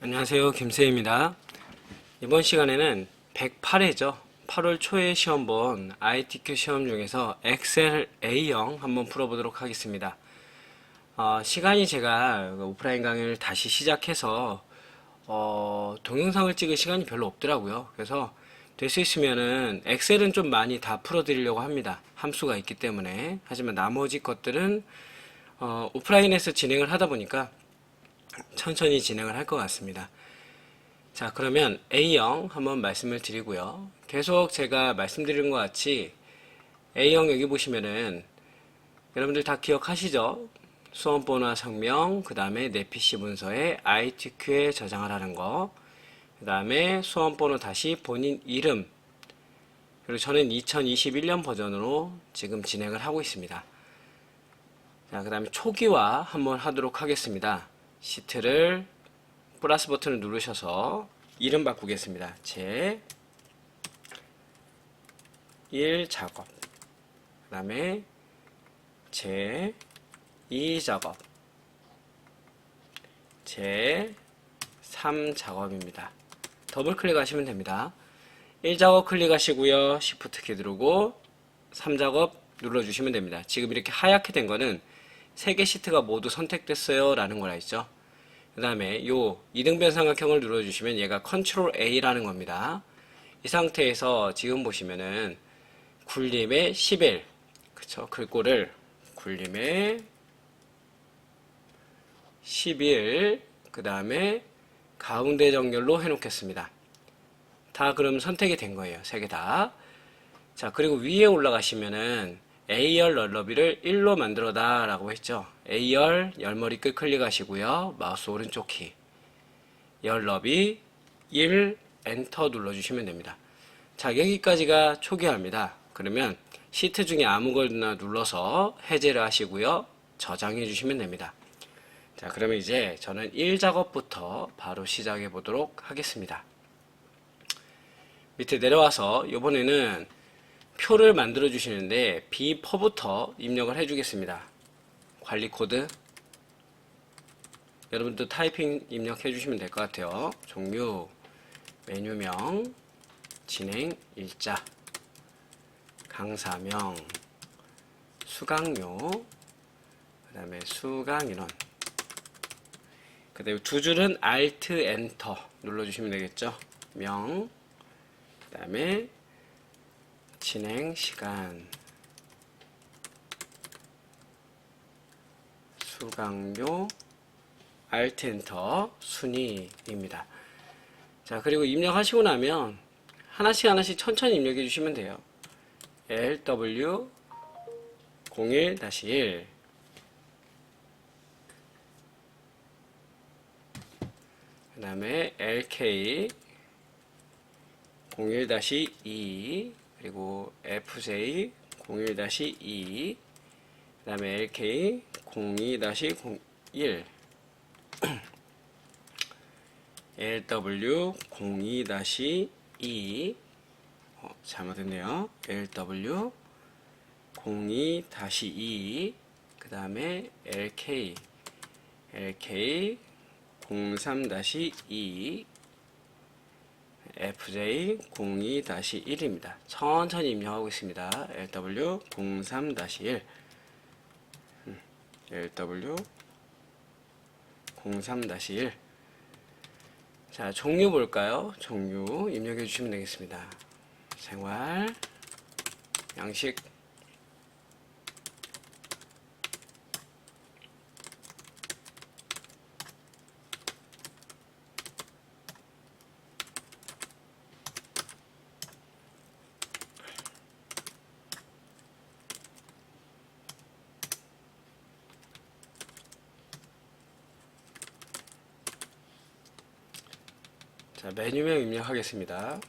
안녕하세요. 김세희입니다. 이번 시간에는 108회죠. 8월 초에 시험 본 ITQ 시험 중에서 엑셀 A형 한번 풀어보도록 하겠습니다. 시간이 제가 오프라인 강의를 다시 시작해서 동영상을 찍을 시간이 별로 없더라고요. 그래서 될 수 있으면은 엑셀은 좀 많이 다 풀어드리려고 합니다. 함수가 있기 때문에. 하지만 나머지 것들은 오프라인에서 진행을 하다 보니까 천천히 진행을 할 것 같습니다. 자, 그러면 A형 한번 말씀을 드리고요. 계속 제가 말씀드린 것 같이 A형 여기 보시면은 여러분들 다 기억하시죠? 수험번호와 성명, 그 다음에 내 PC 문서에 ITQ에 저장을 하는 거, 그 다음에 수험번호 다시 본인 이름, 그리고 저는 2021년 버전으로 지금 진행을 하고 있습니다. 자, 그 다음에 초기화 한번 하도록 하겠습니다. 시트를 플러스 버튼을 누르셔서 이름 바꾸겠습니다. 제 1 작업, 그 다음에 제 2 작업, 제 3 작업입니다. 더블 클릭하시면 됩니다. 1 작업 클릭하시고요. Shift 키 누르고 3 작업 눌러주시면 됩니다. 지금 이렇게 하얗게 된 거는 3개 시트가 모두 선택됐어요 라는 걸 알죠. 그 다음에 요 이등변 삼각형을 눌러주시면 얘가 컨트롤 A라는 겁니다. 이 상태에서 지금 보시면은 굴림의 11, 그쵸? 글꼴을 굴림의 11, 그 다음에 가운데 정렬로 해놓겠습니다. 다 그럼 선택이 된 거예요. 3개 다. 자, 그리고 위에 올라가시면은 A열 널너비를 1로 만들어다 라고 했죠. A열 열머리 끝 클릭하시고요. 마우스 오른쪽 키 열너비 1 엔터 눌러주시면 됩니다. 자, 여기까지가 초기화입니다. 그러면 시트 중에 아무거나 눌러서 해제를 하시고요. 저장해 주시면 됩니다. 자, 그러면 이제 저는 1작업부터 바로 시작해 보도록 하겠습니다. 밑에 내려와서 이번에는 표를 만들어 주시는데 B4부터 입력을 해 주겠습니다. 관리 코드 여러분도 타이핑 입력해 주시면 될 것 같아요. 종류, 메뉴명, 진행 일자, 강사명, 수강료, 그 다음에 수강인원, 그 다음에 두 줄은 Alt Enter 눌러주시면 되겠죠. 명, 그 다음에 진행 시간, 수강료, Alt Enter 순위입니다. 자, 그리고 입력하시고 나면 하나씩 천천히 입력해 주시면 돼요. LW 01-1, 그 다음에 LK 01-2, 그리고 FJ 01-2, 그 다음에 LK 02-01, LW 02-2, 잘못했네요. LW 02-2, 그 다음에 LK 03-2, FJ 02-1입니다. 천천히 입력하고 있습니다. LW 03-1, LW 03-1. 자, 종류 볼까요? 종류 입력해 주시면 되겠습니다. 생활, 양식, 자, 메뉴명 입력하겠습니다.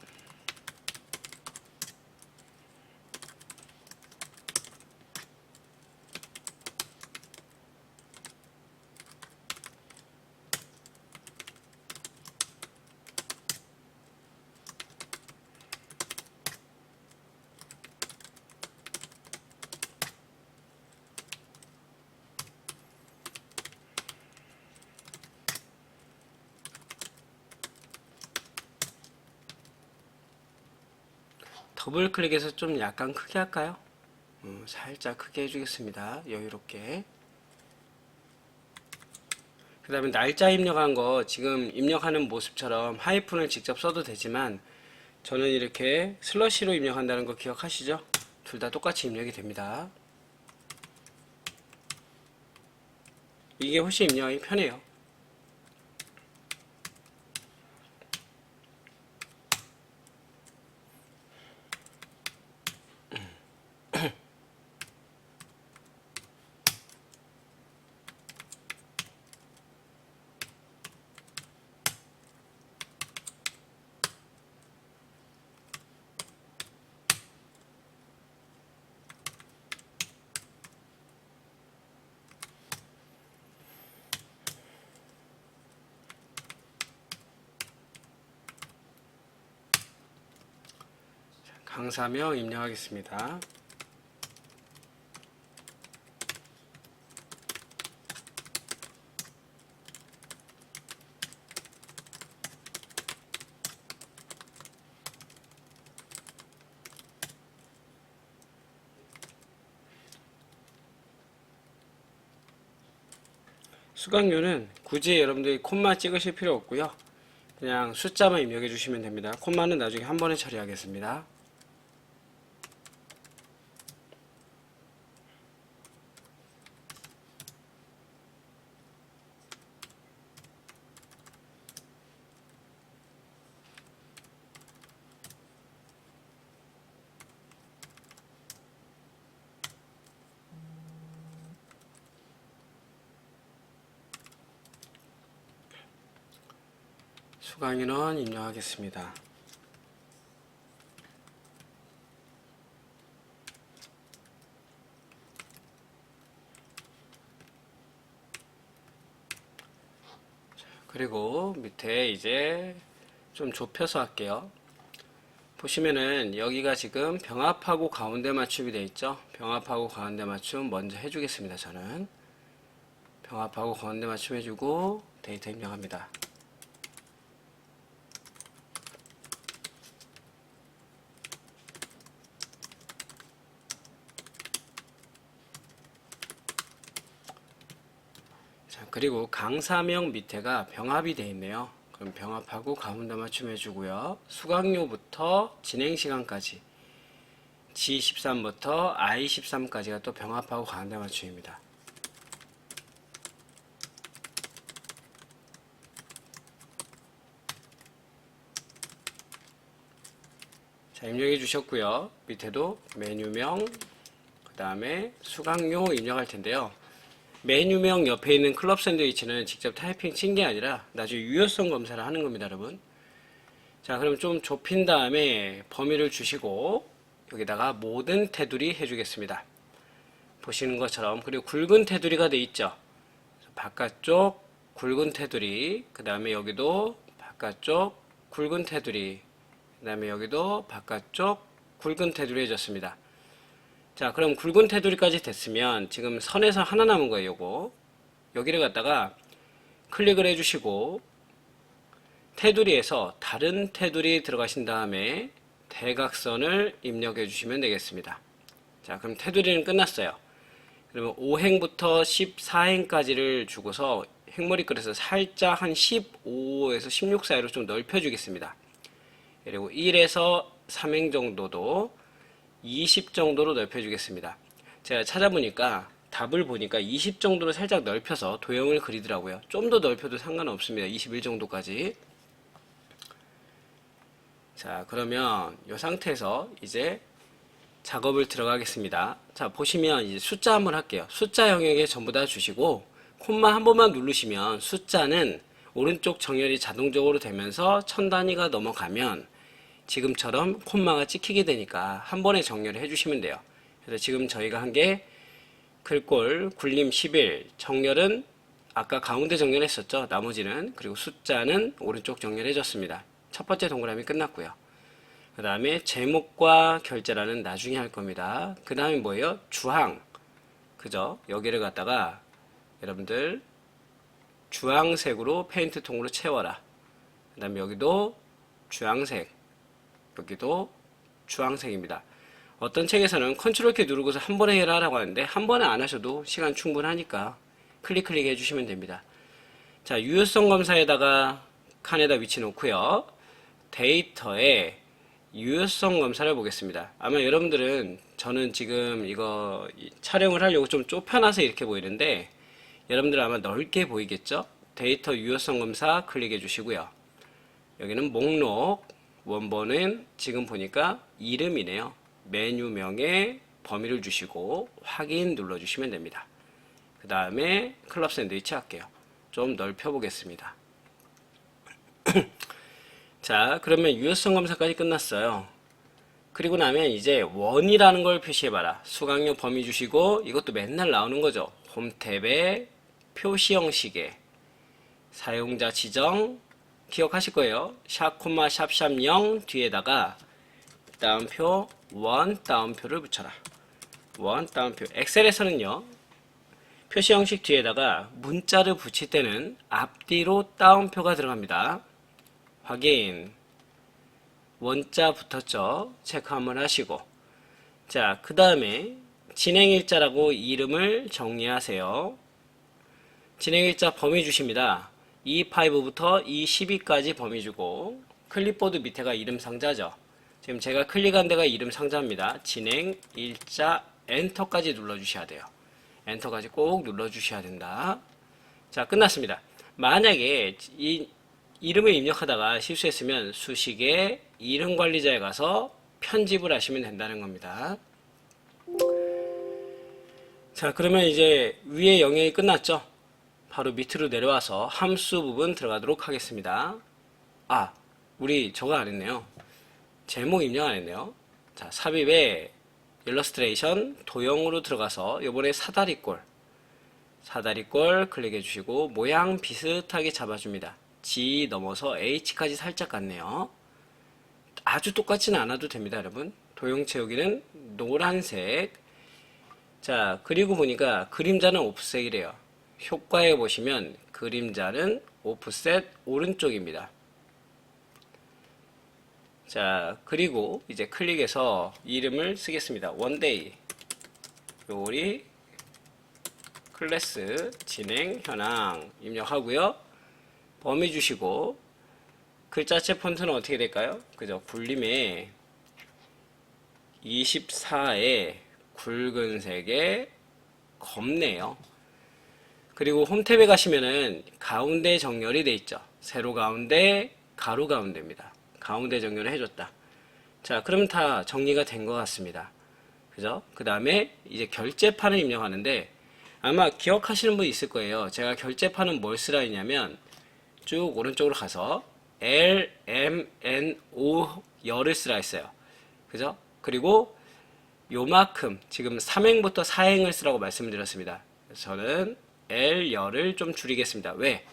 더블 클릭해서 좀 약간 크게 할까요? 살짝 크게 해주겠습니다. 여유롭게. 그 다음에 날짜 입력한 거 지금 입력하는 모습처럼 하이픈을 직접 써도 되지만 저는 이렇게 슬러시로 입력한다는 거 기억하시죠? 둘 다 똑같이 입력이 됩니다. 이게 훨씬 입력하기 편해요. 강사명 입력하겠습니다. 수강료는 굳이 여러분들이 콤마 찍으실 필요 없고요. 그냥 숫자만 입력해 주시면 됩니다. 콤마는 나중에 한 번에 처리하겠습니다. 수강인원 입력하겠습니다. 그리고 밑에 이제 좀 좁혀서 할게요. 보시면은 여기가 지금 병합하고 가운데 맞춤이 되어 있죠. 병합하고 가운데 맞춤 먼저 해주겠습니다. 저는 병합하고 가운데 맞춤 해주고 데이터 입력합니다. 자, 그리고 강사명 밑에가 병합이 되어 있네요. 그럼 병합하고 가운데 맞춤 해주고요. 수강료부터 진행시간까지 G13부터 I13까지가 또 병합하고 가운데 맞춤입니다. 자, 입력해 주셨고요. 밑에도 메뉴명, 그 다음에 수강료 입력할 텐데요. 메뉴명 옆에 있는 클럽 샌드위치는 직접 타이핑 친 게 아니라 나중에 유효성 검사를 하는 겁니다, 여러분. 자, 그럼 좀 좁힌 다음에 범위를 주시고 여기다가 모든 테두리 해주겠습니다. 보시는 것처럼. 그리고 굵은 테두리가 돼 있죠. 바깥쪽 굵은 테두리, 그 다음에 여기도 바깥쪽 굵은 테두리, 그 다음에 여기도 바깥쪽 굵은 테두리 해줬습니다. 자, 그럼 굵은 테두리까지 됐으면 지금 선에서 하나 남은 거예요. 요거 여기를 갖다가 클릭을 해주시고 테두리에서 다른 테두리 들어가신 다음에 대각선을 입력해 주시면 되겠습니다. 자, 그럼 테두리는 끝났어요. 그러면 5행부터 14행까지를 주고서 행머리 그래서 살짝 한 15에서 16 사이로 좀 넓혀 주겠습니다. 그리고 1에서 3행 정도도 20 정도로 넓혀 주겠습니다. 제가 찾아보니까 답을 보니까 20 정도로 살짝 넓혀서 도형을 그리더라고요. 좀 더 넓혀도 상관없습니다. 21 정도까지. 자, 그러면 이 상태에서 이제 작업을 들어가겠습니다. 자, 보시면 이제 숫자 한번 할게요. 숫자 영역에 전부 다 주시고 콤마 한 번만 누르시면 숫자는 오른쪽 정렬이 자동적으로 되면서 1000단위가 넘어가면 지금처럼 콤마가 찍히게 되니까 한 번에 정렬을 해주시면 돼요. 그래서 지금 저희가 한 게 글꼴 굴림 11 정렬은 아까 가운데 정렬했었죠. 나머지는. 그리고 숫자는 오른쪽 정렬해줬습니다. 첫 번째 동그라미 끝났고요. 그 다음에 제목과 결제란은 나중에 할 겁니다. 그 다음에 뭐예요? 주항. 그죠? 여기를 갖다가 여러분들 주황색으로 페인트 통으로 채워라. 그 다음에 여기도 주황색, 여기도 주황색입니다. 어떤 책에서는 컨트롤 키 누르고서 한 번에 해라 라고 하는데 한 번에 안 하셔도 시간 충분하니까 클릭 해주시면 됩니다. 자, 유효성 검사에다가 칸에다 위치 놓고요. 데이터에 유효성 검사를 보겠습니다. 아마 여러분들은 저는 지금 이거 촬영을 하려고 좀 좁혀놔서 이렇게 보이는데 여러분들은 아마 넓게 보이겠죠? 데이터 유효성 검사 클릭해 주시고요. 여기는 목록 원본은 지금 보니까 이름이네요. 메뉴명에 범위를 주시고 확인 눌러주시면 됩니다. 그 다음에 클럽 샌드위치 할게요. 좀 넓혀 보겠습니다. 자, 그러면 유효성 검사까지 끝났어요. 그리고 나면 이제 원이라는 걸 표시해봐라. 수강료 범위 주시고 이것도 맨날 나오는 거죠. 홈 탭에 표시 형식에 사용자 지정 기억하실 거예요. 샵 콤마 샵샵 0 뒤에다가 따옴표 원 따옴표를 붙여라. 원 따옴표. 엑셀에서는요. 표시 형식 뒤에다가 문자를 붙일 때는 앞뒤로 따옴표가 들어갑니다. 확인. 원자 붙었죠? 체크 한번 하시고. 자, 그 다음에 진행일자라고 이름을 정리하세요. 진행일자 범위 주십니다. E5부터 E12까지 범위 주고 클립보드 밑에가 이름 상자죠. 지금 제가 클릭한 데가 이름 상자입니다. 진행일자 엔터까지 눌러주셔야 돼요. 엔터까지 꼭 눌러주셔야 된다. 자, 끝났습니다. 만약에 이 이름을 입력하다가 실수했으면 수식에 이름관리자에 가서 편집을 하시면 된다는 겁니다. 자, 그러면 이제 위에 영역이 끝났죠? 바로 밑으로 내려와서 함수 부분 들어가도록 하겠습니다. 아, 우리 저거 안 했네요. 제목 입력 안 했네요. 자, 삽입에 일러스트레이션 도형으로 들어가서 요번에 사다리꼴 클릭해 주시고 모양 비슷하게 잡아줍니다. G 넘어서 H까지 살짝 갔네요. 아주 똑같지는 않아도 됩니다, 여러분. 도형 채우기는 노란색. 자, 그리고 보니까 그림자는 오프셋이래요. 효과에 보시면 그림자는 오프셋 오른쪽입니다. 자, 그리고 이제 클릭해서 이름을 쓰겠습니다. 원데이 요리 클래스 진행 현황 입력하고요. 범위 주시고 글자체 폰트는 어떻게 될까요? 그죠? 굴림에 24에 굵은색에 검네요. 그리고 홈탭에 가시면은 가운데 정렬이 돼 있죠. 세로 가운데, 가로 가운데입니다. 가운데 정렬을 해줬다. 자, 그럼 다 정리가 된 것 같습니다. 그죠? 그 다음에 이제 결제판을 입력하는데 아마 기억하시는 분 있을 거예요. 제가 결제판은 뭘 쓰라 했냐면 쭉 오른쪽으로 가서 L, M, N, O 열을 쓰라 했어요. 그죠? 그리고 요만큼 지금 3행부터 4행을 쓰라고 말씀을 드렸습니다. 저는 L 열을 좀 줄이겠습니다. 왜?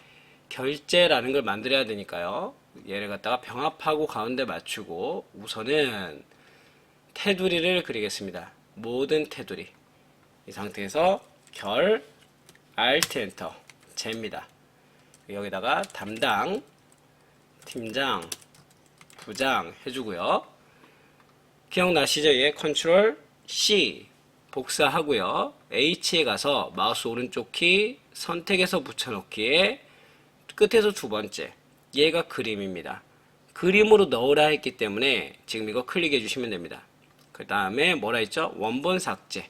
결제라는 걸 만들어야 되니까요. 얘를 갖다가 병합하고 가운데 맞추고 우선은 테두리를 그리겠습니다. 모든 테두리. 이 상태에서 결, Alt 엔터, Z입니다. 여기다가 담당, 팀장, 부장 해주고요. 기억나시죠? 얘 컨트롤 C 복사하고요. H에 가서 마우스 오른쪽 키 선택해서 붙여넣기에 끝에서 두 번째 얘가 그림입니다. 그림으로 넣으라 했기 때문에 지금 이거 클릭해 주시면 됩니다. 그 다음에 뭐라 했죠? 원본 삭제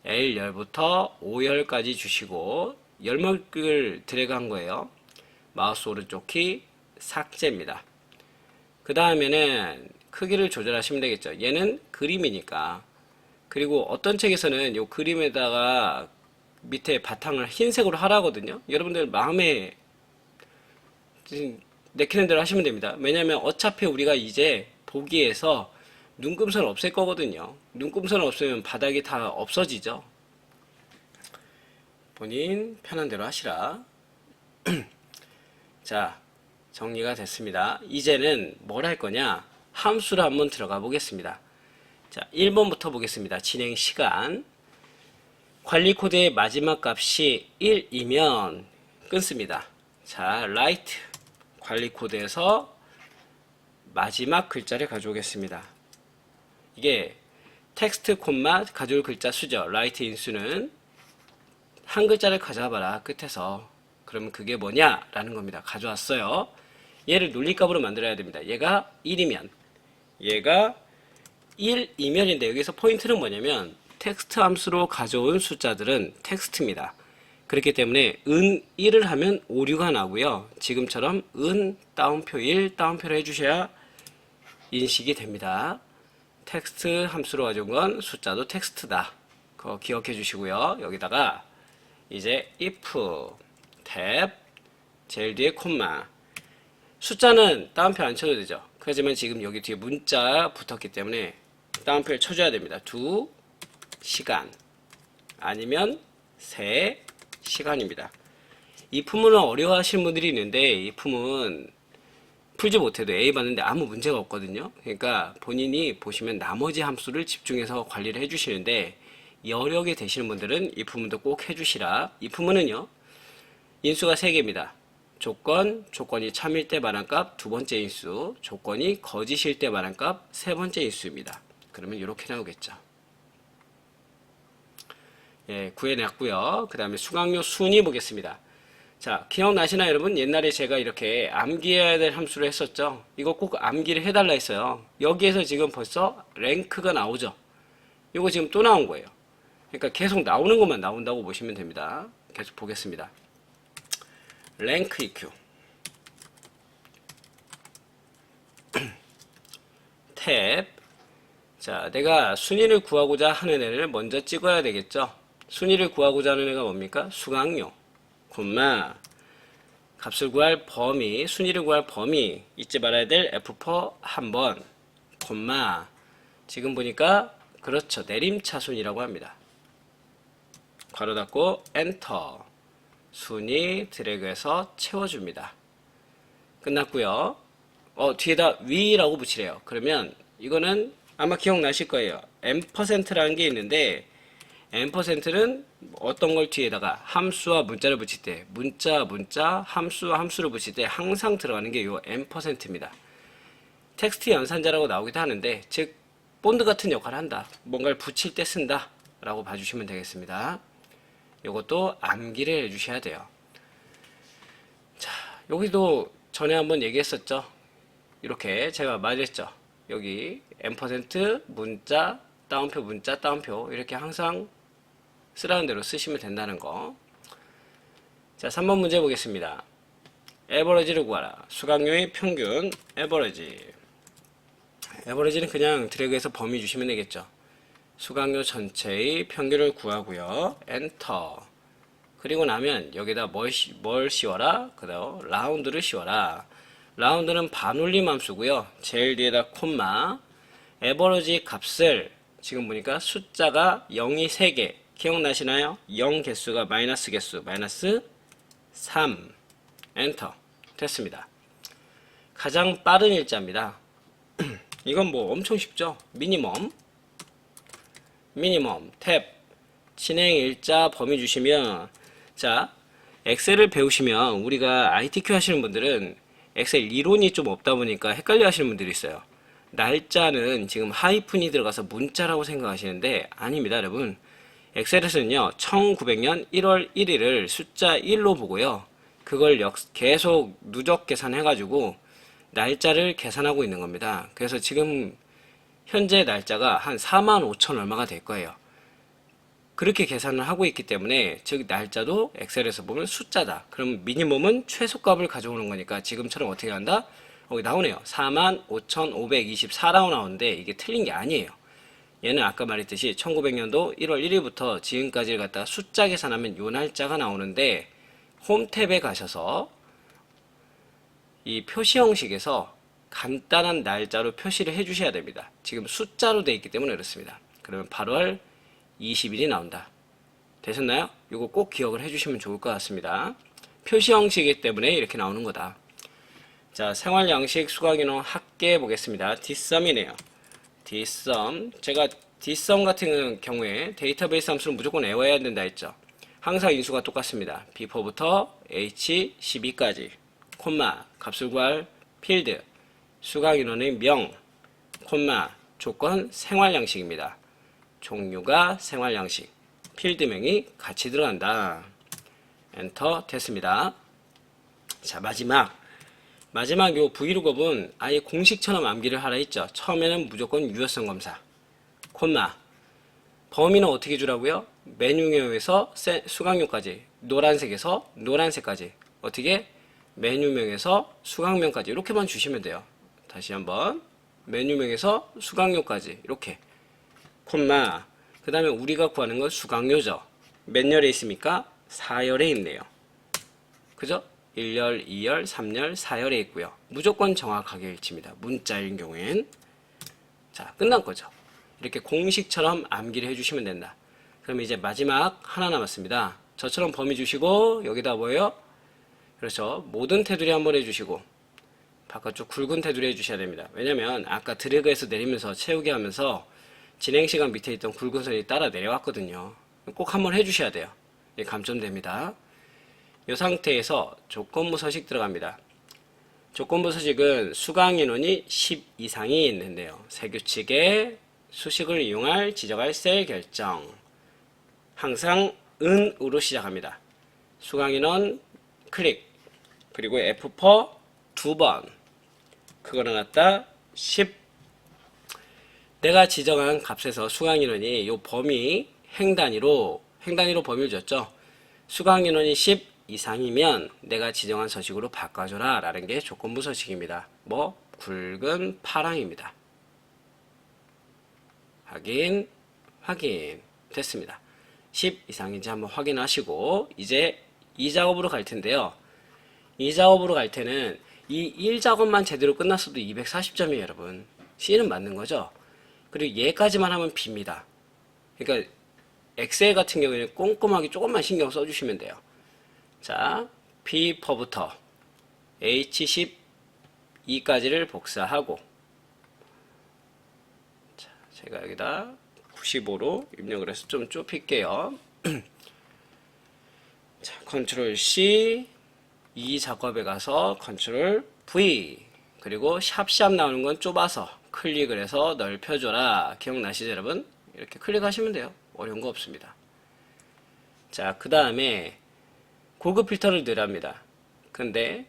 L열부터 O열까지 주시고 열목을 드래그 한 거예요. 마우스 오른쪽 키 삭제입니다. 그 다음에는 크기를 조절하시면 되겠죠. 얘는 그림이니까. 그리고 어떤 책에서는 이 그림에다가 밑에 바탕을 흰색으로 하라거든요. 여러분들 마음에 내키는 대로 하시면 됩니다. 왜냐면 어차피 우리가 이제 보기에서 눈금선 없앨 거거든요. 눈금선 없으면 바닥이 다 없어지죠. 본인 편한 대로 하시라. 자, 정리가 됐습니다. 이제는 뭘 할 거냐? 함수를 한번 들어가 보겠습니다. 자, 1번부터 보겠습니다. 진행 시간. 관리 코드의 마지막 값이 1이면 끊습니다. 자, write 관리 코드에서 마지막 글자를 가져오겠습니다. 이게 텍스트 콤마 가져올 글자 수죠. write 인수는 한 글자를 가져와봐라 끝에서. 그러면 그게 뭐냐 라는 겁니다. 가져왔어요. 얘를 논리값으로 만들어야 됩니다. 얘가 1이면 얘가 1이면인데 여기서 포인트는 뭐냐면 텍스트 함수로 가져온 숫자들은 텍스트입니다. 그렇기 때문에 은 1을 하면 오류가 나고요. 지금처럼 은 따옴표 1 따옴표를 해주셔야 인식이 됩니다. 텍스트 함수로 가져온 건 숫자도 텍스트다. 그거 기억해 주시고요. 여기다가 이제 if 탭 제일 뒤에 콤마 숫자는 따옴표 안 쳐도 되죠. 하지만 지금 여기 뒤에 문자 붙었기 때문에 따옴표를 쳐줘야 됩니다. 2시간 아니면 3시간입니다. 이 품은 어려워하시는 분들이 있는데 이 품은 풀지 못해도 A 받는데 아무 문제가 없거든요. 그러니까 본인이 보시면 나머지 함수를 집중해서 관리를 해주시는데 여력이 되시는 분들은 이 부분도 꼭 해주시라. 이 부분은요 인수가 3개입니다. 조건이 참일 때 말한 값 두 번째 인수, 조건이 거짓일 때 말한 값 세 번째 인수입니다. 그러면 이렇게 나오겠죠. 예, 구해냈고요. 그 다음에 수강료 순위 보겠습니다. 자, 기억나시나요 여러분? 옛날에 제가 이렇게 암기해야 될 함수를 했었죠. 이거 꼭 암기를 해달라 했어요. 여기에서 지금 벌써 랭크가 나오죠. 이거 지금 또 나온 거예요. 그러니까 계속 나오는 것만 나온다고 보시면 됩니다. 계속 보겠습니다. 랭크 EQ 탭. 자, 내가 순위를 구하고자 하는 애를 먼저 찍어야 되겠죠. 순위를 구하고자 하는 애가 뭡니까? 수강료 콤마 값을 구할 범위, 순위를 구할 범위 잊지 말아야 될 F4 한번 콤마 지금 보니까 그렇죠. 내림차순이라고 합니다. 괄호 닫고 엔터 순위 드래그해서 채워줍니다. 끝났고요. 뒤에다 위라고 붙이래요. 그러면 이거는 아마 기억나실 거예요. %라는 게 있는데 %는 어떤 걸 뒤에다가 함수와 문자를 붙일 때 문자, 함수와 함수를 붙일 때 항상 들어가는 게 요 %입니다. 텍스트 연산자라고 나오기도 하는데 즉 본드 같은 역할을 한다. 뭔가를 붙일 때 쓴다 라고 봐주시면 되겠습니다. 요것도 암기를 해주셔야 돼요. 자, 여기도 전에 한번 얘기했었죠. 이렇게 제가 말했죠. 여기 %, 문자, 따옴표 이렇게 항상 쓰라는 대로 쓰시면 된다는 거. 자, 3번 문제 보겠습니다. 에버러지를 구하라. 수강료의 평균 에버러지. 에버러지는 그냥 드래그해서 범위 주시면 되겠죠. 수강료 전체의 평균을 구하고요. 엔터. 그리고 나면 여기다 뭘 씌워라? 그 다음 라운드를 씌워라. 라운드는 반올림 함수고요. 제일 뒤에다 콤마. 에버러지 값을 지금 보니까 숫자가 0이 3개. 기억나시나요? 0 개수가 마이너스 개수. 마이너스 3. 엔터. 됐습니다. 가장 빠른 일자입니다. 이건 뭐 엄청 쉽죠? 미니멈 탭 진행 일자 범위 주시면 자 엑셀을 배우시면 우리가 ITQ 하시는 분들은 엑셀 이론이 좀 없다 보니까 헷갈려 하시는 분들이 있어요. 날짜는 지금 하이픈이 들어가서 문자라고 생각하시는데 아닙니다 여러분. 엑셀에서는요 1900년 1월 1일을 숫자 1로 보고요 그걸 계속 누적 계산해 가지고 날짜를 계산하고 있는 겁니다. 그래서 지금 현재 날짜가 한 45,000 얼마가 될 거예요. 그렇게 계산을 하고 있기 때문에 즉 날짜도 엑셀에서 보면 숫자다. 그럼 미니멈은 최소값을 가져오는 거니까 지금처럼 어떻게 한다? 여기 나오네요. 45,524라고 나오는데 이게 틀린 게 아니에요. 얘는 아까 말했듯이 1900년도 1월 1일부터 지금까지를 갖다가 숫자 계산하면 요 날짜가 나오는데 홈 탭에 가셔서 이 표시 형식에서 간단한 날짜로 표시를 해 주셔야 됩니다. 지금 숫자로 되어 있기 때문에 그렇습니다. 그러면 8월 20일이 나온다. 되셨나요? 이거 꼭 기억을 해 주시면 좋을 것 같습니다. 표시 형식이기 때문에 이렇게 나오는 거다. 자, 생활 양식 수강인원 합계 보겠습니다. 뒷섬이네요. 뒷섬. 제가 뒷섬 같은 경우에 데이터베이스 함수는 무조건 외워야 된다 했죠. 항상 인수가 똑같습니다. before부터 h12까지 콤마 값을 구할 필드 수강인원의 명 콤마 조건 생활양식입니다. 종류가 생활양식, 필드명이 같이 들어간다. 엔터 됐습니다. 자, 마지막 요 브이로그는 아예 공식처럼 암기를 하라 했죠. 처음에는 무조건 유효성 검사, 콤마, 범위는 어떻게 주라고요? 메뉴명에서 수강료까지, 노란색에서 노란색까지, 어떻게? 메뉴명에서 수강명까지 이렇게만 주시면 돼요. 다시 한번 메뉴명에서 수강료까지 이렇게, 콤마, 그 다음에 우리가 구하는 건 수강료죠. 몇 열에 있습니까? 4열에 있네요. 그죠? 1열, 2열, 3열, 4열에 있고요. 무조건 정확하게 일치입니다. 문자인 경우엔. 자, 끝난 거죠. 이렇게 공식처럼 암기를 해주시면 된다. 그럼 이제 마지막 하나 남았습니다. 저처럼 범위 주시고 여기다 뭐예요? 그렇죠. 모든 테두리 한번 해주시고 바깥쪽 굵은 테두리 해주셔야 됩니다. 왜냐면 아까 드래그해서 내리면서 채우기 하면서 진행시간 밑에 있던 굵은 선이 따라 내려왔거든요. 꼭 한번 해주셔야 돼요. 이게 감점됩니다. 이 상태에서 조건부 서식 들어갑니다. 조건부 서식은 수강 인원이 10 이상이 있는데요. 새 규칙에 수식을 이용할 지정할 셀 결정. 항상 은으로 시작합니다. 수강 인원 클릭. 그리고 F4 2번. 그거를 갖다 10. 내가 지정한 값에서 수강 인원이 요 범위 행단위로 범위를 줬죠. 수강 인원이 10 이상이면 내가 지정한 서식으로 바꿔줘라 라는 게 조건부 서식입니다. 뭐 굵은 파랑입니다. 확인 됐습니다. 10 이상인지 한번 확인하시고 이제 이 작업으로 갈 텐데요. 이 작업으로 갈 때는 이 1작업만 제대로 끝났어도 240점이에요 여러분. C는 맞는 거죠. 그리고 얘까지만 하면 B입니다. 그러니까 엑셀 같은 경우에는 꼼꼼하게 조금만 신경 써주시면 돼요. 자, B4부터 H12까지를 복사하고, 자, 제가 여기다 95로 입력을 해서 좀 좁힐게요. 자, 컨트롤 C, 이 작업에 가서 컨트롤 V, 그리고 샵샵 나오는 건 좁아서 클릭을 해서 넓혀줘라. 기억나시죠, 여러분? 이렇게 클릭하시면 돼요. 어려운 거 없습니다. 자, 그 다음에 고급 필터를 넣으랍니다. 근데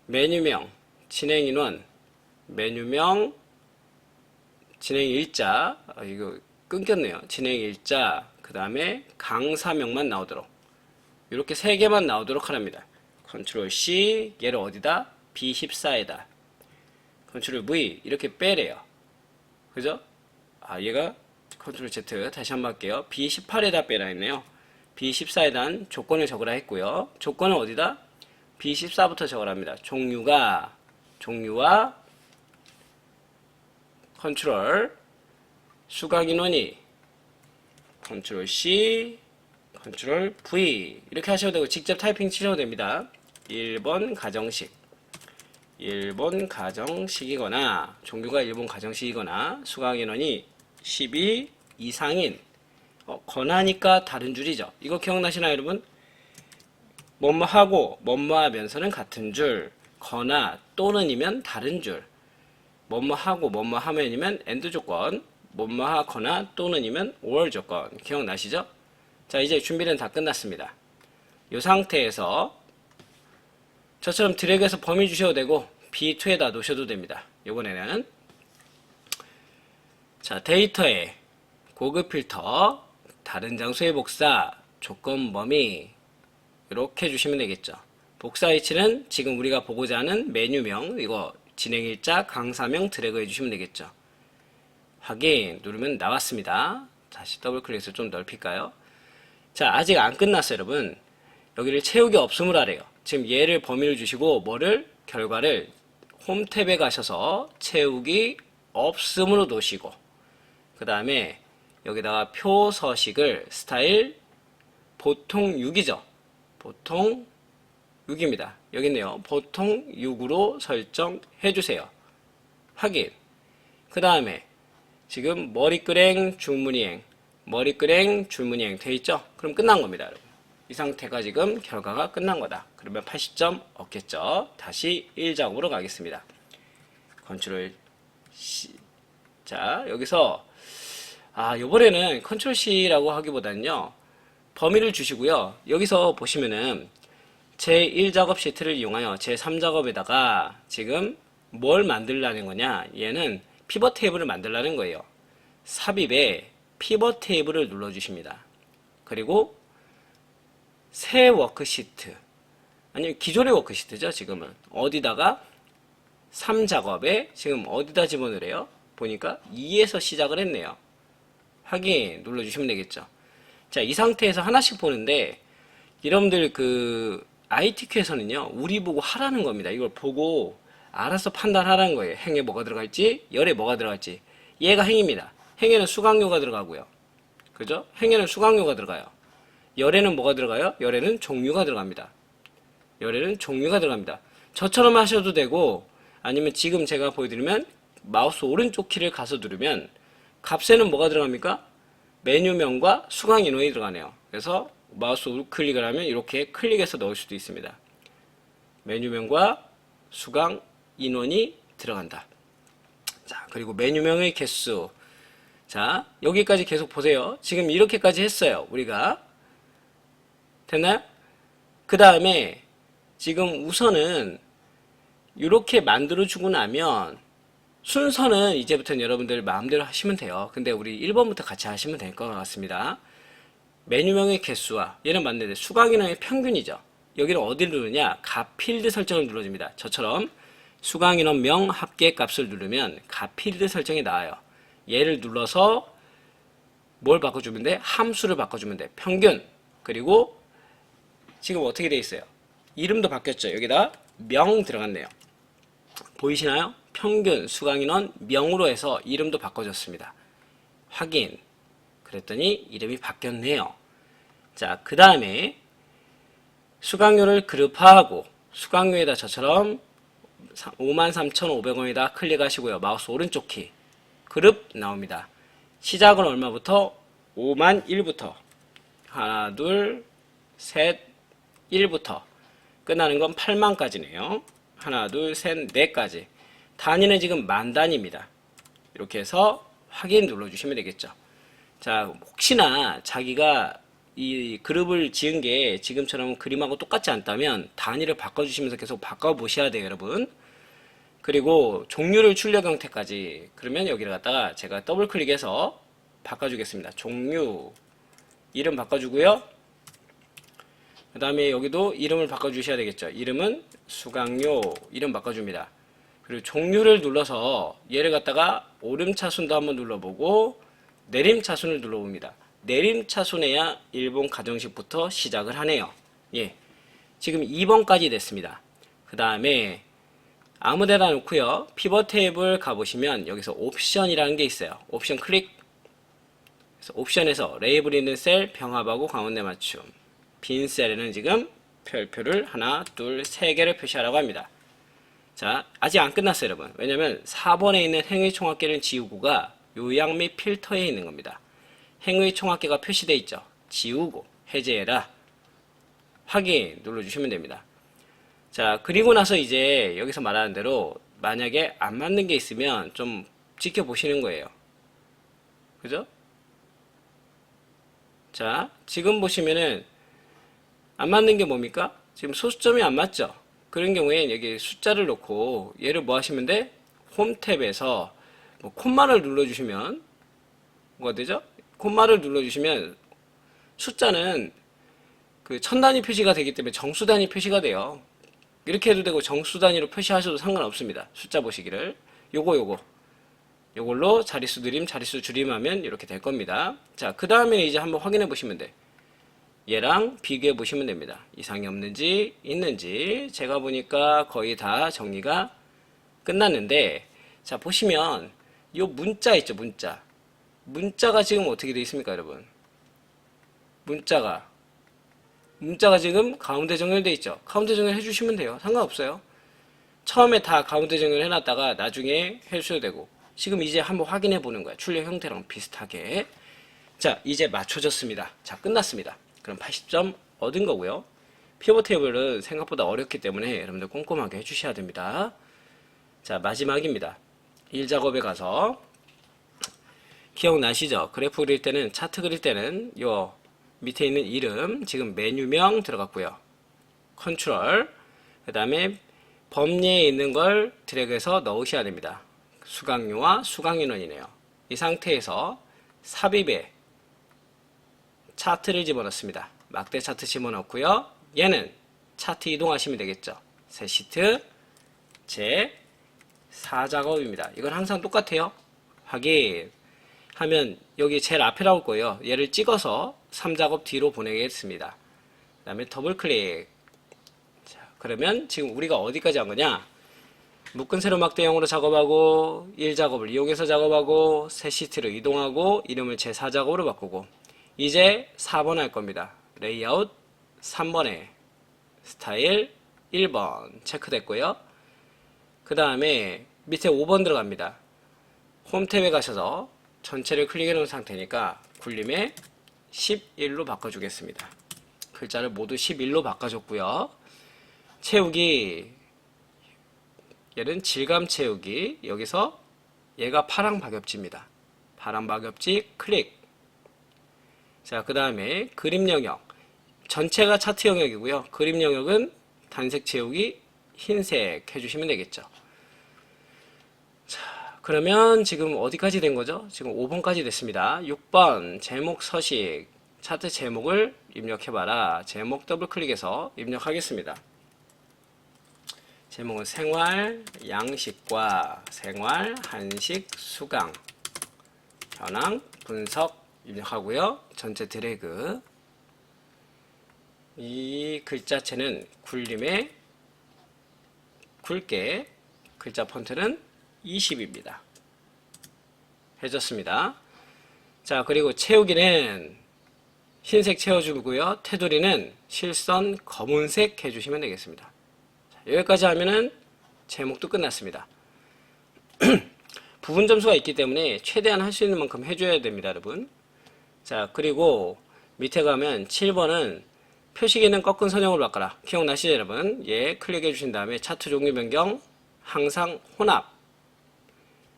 메뉴명, 진행인원, 메뉴명, 진행일자, 이거 끊겼네요. 진행일자, 그 다음에 강사명만 나오도록 이렇게 3개만 나오도록 하랍니다. 컨트롤 C, 얘를 어디다? B14에다. 컨트롤 V, 이렇게 빼래요. 그죠? 얘가 컨트롤 Z, 다시 한번 할게요. B18에다 빼라 했네요. B14에단 조건을 적으라 했고요. 조건은 어디다? B14부터 적으랍니다. 종류와 컨트롤 수강인원이 컨트롤 C, 컨트롤 V 이렇게 하셔도 되고 직접 타이핑 치셔도 됩니다. 1번 가정식이거나 종류가 1번 가정식이거나 수강인원이 12 이상인 거나니까 다른 줄이죠. 이거 기억나시나요 여러분? 뭐뭐하고 뭐뭐하면서는 같은 줄, 거나 또는이면 다른 줄, 뭐뭐하고 뭐뭐하면이면 AND 조건, 뭐뭐하거나 또는이면 OR 조건. 기억나시죠? 자, 이제 준비는 다 끝났습니다. 이 상태에서 저처럼 드래그해서 범위 주셔도 되고 B2에다 놓으셔도 됩니다. 이번에는 자, 데이터에 고급 필터, 다른 장소의 복사, 조건 범위 이렇게 주시면 되겠죠. 복사 위치는 지금 우리가 보고자 하는 메뉴명, 이거 진행일자, 강사명 드래그 해주시면 되겠죠. 확인 누르면 나왔습니다. 다시 더블 클릭해서 좀 넓힐까요? 자, 아직 안 끝났어요 여러분. 여기를 채우기 없음을 하래요. 지금 얘를 범위를 주시고 결과를 홈 탭에 가셔서 채우기 없음으로 놓으시고, 그 다음에 여기다가 표 서식을 스타일 보통 6이죠. 보통 6입니다. 여기 있네요. 보통 6으로 설정해 주세요. 확인. 그 다음에 지금 머리끄랭 줄무늬행 돼 있죠? 그럼 끝난 겁니다, 여러분. 이 상태가 지금 결과가 끝난 거다. 그러면 80점 얻겠죠? 다시 1작업으로 가겠습니다. 컨트롤 자, 여기서 요번에는 컨트롤 C라고 하기보다는요. 범위를 주시고요. 여기서 보시면은 제1작업 시트를 이용하여 제3작업에다가 지금 뭘 만들라는 거냐? 얘는 피벗 테이블을 만들라는 거예요. 삽입에 피벗 테이블을 눌러 주십니다. 그리고 새 워크시트, 아니 기존의 워크시트죠. 지금은 어디다가 3작업에 지금 어디다 집어넣으래요? 보니까 2에서 시작을 했네요. 확인 눌러주시면 되겠죠. 자, 이 상태에서 하나씩 보는데 여러분들 그 ITQ에서는요 우리 보고 하라는 겁니다. 이걸 보고 알아서 판단하라는 거예요. 행에 뭐가 들어갈지, 열에 뭐가 들어갈지. 얘가 행입니다. 행에는 수강료가 들어가고요. 그죠? 행에는 수강료가 들어가요. 열에는 뭐가 들어가요? 열에는 종류가 들어갑니다. 열에는 종류가 들어갑니다. 저처럼 하셔도 되고, 아니면 지금 제가 보여드리면 마우스 오른쪽 키를 가서 누르면 값에는 뭐가 들어갑니까? 메뉴명과 수강 인원이 들어가네요. 그래서 마우스 우클릭을 하면 이렇게 클릭해서 넣을 수도 있습니다. 메뉴명과 수강 인원이 들어간다. 자, 그리고 메뉴명의 개수. 자, 여기까지 계속 보세요. 지금 이렇게까지 했어요. 우리가. 됐나요? 그 다음에 지금 우선은 이렇게 만들어주고 나면 순서는 이제부터는 여러분들 마음대로 하시면 돼요. 근데 우리 1번부터 같이 하시면 될 것 같습니다. 메뉴명의 개수와 얘는 맞는데 수강인원의 평균이죠. 여기는 어디를 누르냐? 값 필드 설정을 눌러줍니다. 저처럼 수강인원 명 합계 값을 누르면 값 필드 설정이 나와요. 얘를 눌러서 뭘 바꿔주면 돼? 함수를 바꿔주면 돼. 평균. 그리고 지금 어떻게 돼 있어요? 이름도 바뀌었죠. 여기다 명 들어갔네요. 보이시나요? 평균 수강인원 명으로 해서 이름도 바꿔줬습니다. 확인. 그랬더니 이름이 바뀌었네요. 자, 그 다음에 수강료를 그룹화하고 수강료에다 저처럼 53,500원에다 클릭하시고요. 마우스 오른쪽 키 그룹 나옵니다. 시작은 얼마부터? 5만 1부터 하나 둘 셋 1부터 끝나는 건 8만까지네요. 하나 둘 셋 넷까지 단위는 지금 만 단위입니다. 이렇게 해서 확인 눌러주시면 되겠죠. 자, 혹시나 자기가 이 그룹을 지은 게 지금처럼 그림하고 똑같지 않다면 단위를 바꿔주시면서 계속 바꿔보셔야 돼요, 여러분. 그리고 종류를 출력 형태까지. 그러면 여기를 갖다가 제가 더블 클릭해서 바꿔주겠습니다. 종류 이름 바꿔주고요. 그 다음에 여기도 이름을 바꿔주셔야 되겠죠. 이름은 수강료 이름 바꿔줍니다. 그리고 종류를 눌러서 얘를 갖다가 오름차순도 한번 눌러보고 내림차순을 눌러봅니다. 내림차순에야 일본 가정식부터 시작을 하네요. 예, 지금 2번까지 됐습니다. 그 다음에 아무데나 놓고요. 피벗 테이블 가보시면 여기서 옵션이라는 게 있어요. 옵션 클릭. 그래서 옵션에서 레이블 있는 셀 병합하고 가운데 맞춤. 빈 셀에는 지금 별표를 하나, 둘, 세 개를 표시하라고 합니다. 자, 아직 안 끝났어요, 여러분. 왜냐면 4번에 있는 행의 총합계는 지우고가 요약 및 필터에 있는 겁니다. 행의 총합계가 표시되어 있죠. 지우고 해제해라. 확인 눌러주시면 됩니다. 자, 그리고 나서 이제 여기서 말하는 대로 만약에 안 맞는 게 있으면 좀 지켜보시는 거예요. 그죠? 자, 지금 보시면은 안 맞는 게 뭡니까? 지금 소수점이 안 맞죠? 그런 경우엔 여기 숫자를 놓고 얘를 뭐 하시면 돼? 홈 탭에서 뭐 콤마를 눌러주시면 뭐가 되죠? 콤마를 눌러주시면 숫자는 그 천 단위 표시가 되기 때문에 정수 단위 표시가 돼요. 이렇게 해도 되고 정수 단위로 표시하셔도 상관없습니다. 숫자 보시기를 요걸로 자릿수 늘림 자릿수 줄임 하면 이렇게 될 겁니다. 자, 그 다음에 이제 한번 확인해 보시면 돼. 얘랑 비교해 보시면 됩니다. 이상이 없는지 있는지. 제가 보니까 거의 다 정리가 끝났는데, 자, 보시면 요 문자 있죠, 문자가 지금 어떻게 되어 있습니까, 여러분? 문자가 지금 가운데 정렬되어 있죠. 가운데 정렬 해주시면 돼요. 상관없어요. 처음에 다 가운데 정렬 해놨다가 나중에 해주셔도 되고. 지금 이제 한번 확인해 보는 거야. 출력 형태랑 비슷하게. 자, 이제 맞춰졌습니다. 자, 끝났습니다. 그럼 80점 얻은 거고요. 피벗 테이블은 생각보다 어렵기 때문에 여러분들 꼼꼼하게 해주셔야 됩니다. 자, 마지막입니다. 일 작업에 가서 기억나시죠? 그래프 그릴 때는 차트 그릴 때는 요 밑에 있는 이름 지금 메뉴명 들어갔고요. 컨트롤 그 다음에 범위에 있는 걸 드래그해서 넣으셔야 됩니다. 수강료와 수강인원이네요. 이 상태에서 삽입에 차트를 집어넣습니다. 막대 차트 집어넣고요. 얘는 차트 이동하시면 되겠죠. 새 시트 제 4작업입니다. 이건 항상 똑같아요. 확인 하면 여기 제일 앞에 나올 거예요. 얘를 찍어서 3작업 뒤로 보내겠습니다. 그 다음에 더블 클릭. 자, 그러면 지금 우리가 어디까지 한 거냐? 묶은 세로 막대형으로 작업하고 1작업을 이용해서 작업하고 새 시트로 이동하고 이름을 제 4작업으로 바꾸고 이제 4번 할 겁니다. 레이아웃 3번에 스타일 1번 체크됐고요. 그 다음에 밑에 5번 들어갑니다. 홈 탭에 가셔서 전체를 클릭해 놓은 상태니까 굴림에 11로 바꿔주겠습니다. 글자를 모두 11로 바꿔줬고요. 채우기 얘는 질감 채우기 여기서 얘가 파랑 박엽지입니다. 파랑 박엽지 클릭. 자, 그 다음에 그림 영역 전체가 차트 영역이고요. 그림 영역은 단색 채우기 흰색 해주시면 되겠죠. 자, 그러면 지금 어디까지 된 거죠? 지금 5번까지 됐습니다. 6번 제목 서식 차트 제목을 입력해봐라. 제목 더블 클릭해서 입력하겠습니다. 제목은 생활 양식과 생활 한식 수강 현황 분석 입력하고요. 전체 드래그 이 글자체는 굴림에 굵게 글자 폰트는 20입니다. 해줬습니다. 자, 그리고 채우기는 흰색 채워주고요. 테두리는 실선 검은색 해주시면 되겠습니다. 자, 여기까지 하면은 제목도 끝났습니다. 부분 점수가 있기 때문에 최대한 할 수 있는 만큼 해줘야 됩니다, 여러분. 자, 그리고 밑에 가면 7번은 표시기는 꺾은 선형으로 바꿔라. 기억나시죠, 여러분? 예, 클릭해 주신 다음에 차트 종류 변경, 항상 혼합.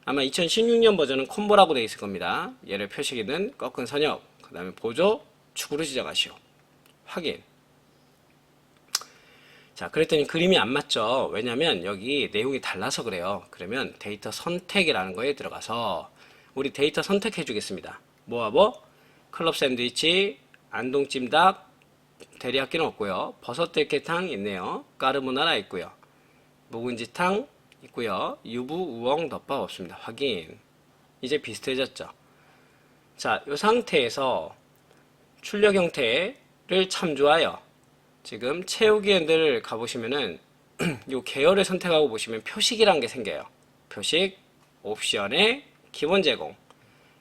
아마 2016년 버전은 콤보라고 되어 있을 겁니다. 얘를 표시기는 꺾은 선형, 그 다음에 보조, 축으로 지정하시오. 확인. 자, 그랬더니 그림이 안 맞죠? 왜냐면 여기 내용이 달라서 그래요. 그러면 데이터 선택이라는 거에 들어가서 우리 데이터 선택해 주겠습니다. 뭐와 뭐? 클럽 샌드위치, 안동찜닭, 대리학기는 없고요. 버섯 들깨탕 있네요. 까르보나라 있고요. 묵은지탕 있고요. 유부 우엉 덮밥 없습니다. 확인. 이제 비슷해졌죠. 자, 이 상태에서 출력 형태를 참조하여 지금 채우기 핸들을 가보시면은 이 계열을 선택하고 보시면 표식이라는 게 생겨요. 표식 옵션에 기본 제공.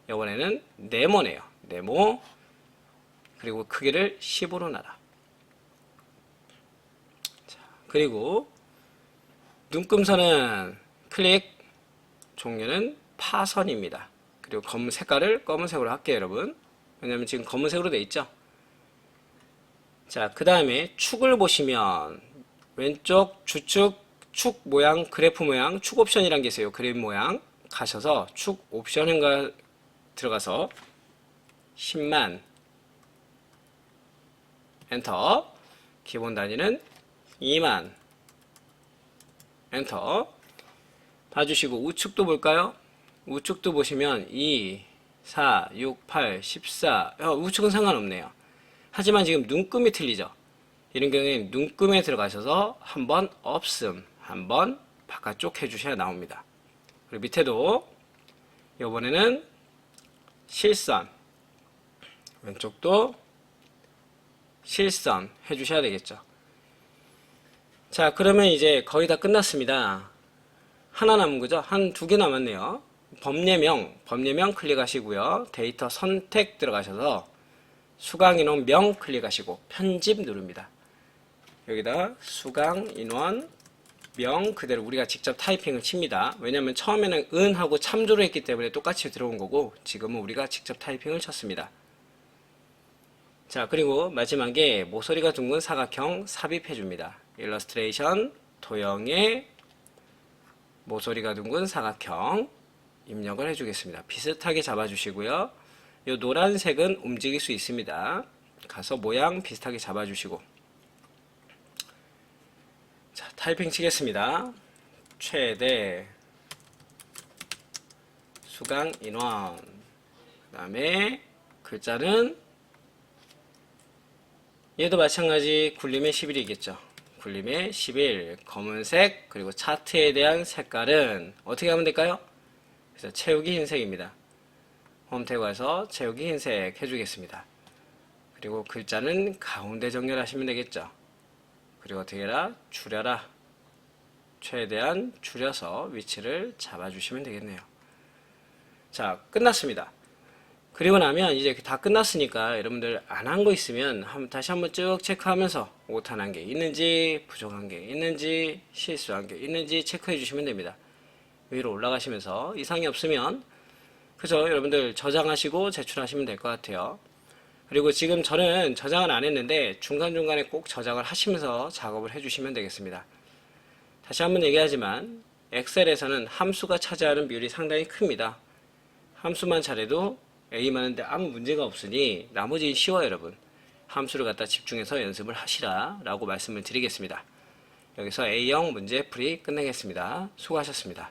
이번에는 네모네요. 네모 그리고 크기를 10으로 놔라. 자, 그리고 눈금선은 클릭 종류는 파선입니다. 그리고 검은 색깔을 검은색으로 할게요, 여러분. 왜냐면 지금 검은색으로 돼 있죠. 자, 그 다음에 축을 보시면 왼쪽 주축 축 모양 그래프 모양 축 옵션이란 게 있어요. 그래프 모양 가셔서 축 옵션인가 들어가서 10만 엔터. 기본 단위는 2만 엔터. 봐주시고 우측도 볼까요? 우측도 보시면 2, 4, 6, 8, 14 우측은 상관없네요. 하지만 지금 눈금이 틀리죠. 이런 경우에 눈금에 들어가셔서 한번 없음 한번 바깥쪽 해주셔야 나옵니다. 그리고 밑에도 이번에는 실선 왼쪽도 실선 해주셔야 되겠죠. 자, 그러면 이제 거의 다 끝났습니다. 하나 남은 거죠? 한 두 개 남았네요. 법례명 클릭하시고요. 데이터 선택 들어가셔서 수강인원 명 클릭하시고 편집 누릅니다. 여기다 수강인원 명 그대로 우리가 직접 타이핑을 칩니다. 왜냐하면 처음에는 은하고 참조를 했기 때문에 똑같이 들어온 거고 지금은 우리가 직접 타이핑을 쳤습니다. 자, 그리고 마지막에 모서리가 둥근 사각형 삽입해 줍니다. 일러스트레이션 도형의 모서리가 둥근 사각형 입력을 해주겠습니다. 비슷하게 잡아주시고요. 이 노란색은 움직일 수 있습니다. 가서 모양 비슷하게 잡아주시고, 자, 타이핑 치겠습니다. 최대 수강 인원, 그 다음에 글자는 얘도 마찬가지 굴림의 10일이겠죠. 굴림의 10일, 검은색, 그리고 차트에 대한 색깔은 어떻게 하면 될까요? 그래서 채우기 흰색입니다. 홈 태그 가서 채우기 흰색 해주겠습니다. 그리고 글자는 가운데 정렬하시면 되겠죠. 그리고 어떻게 해라? 줄여라. 최대한 줄여서 위치를 잡아주시면 되겠네요. 자, 끝났습니다. 그리고 나면 이제 다 끝났으니까 여러분들 안 한 거 있으면 다시 한번 쭉 체크하면서 오타난 게 있는지, 부족한 게 있는지, 실수한 게 있는지 체크해 주시면 됩니다. 위로 올라가시면서 이상이 없으면 그죠? 여러분들 저장하시고 제출하시면 될 것 같아요. 그리고 지금 저는 저장을 안 했는데 중간중간에 꼭 저장을 하시면서 작업을 해주시면 되겠습니다. 다시 한번 얘기하지만 엑셀에서는 함수가 차지하는 비율이 상당히 큽니다. 함수만 잘해도 A만 하는데 아무 문제가 없으니 나머지는 쉬워요, 여러분. 함수를 갖다 집중해서 연습을 하시라 라고 말씀을 드리겠습니다. 여기서 A형 문제 풀이 끝내겠습니다. 수고하셨습니다.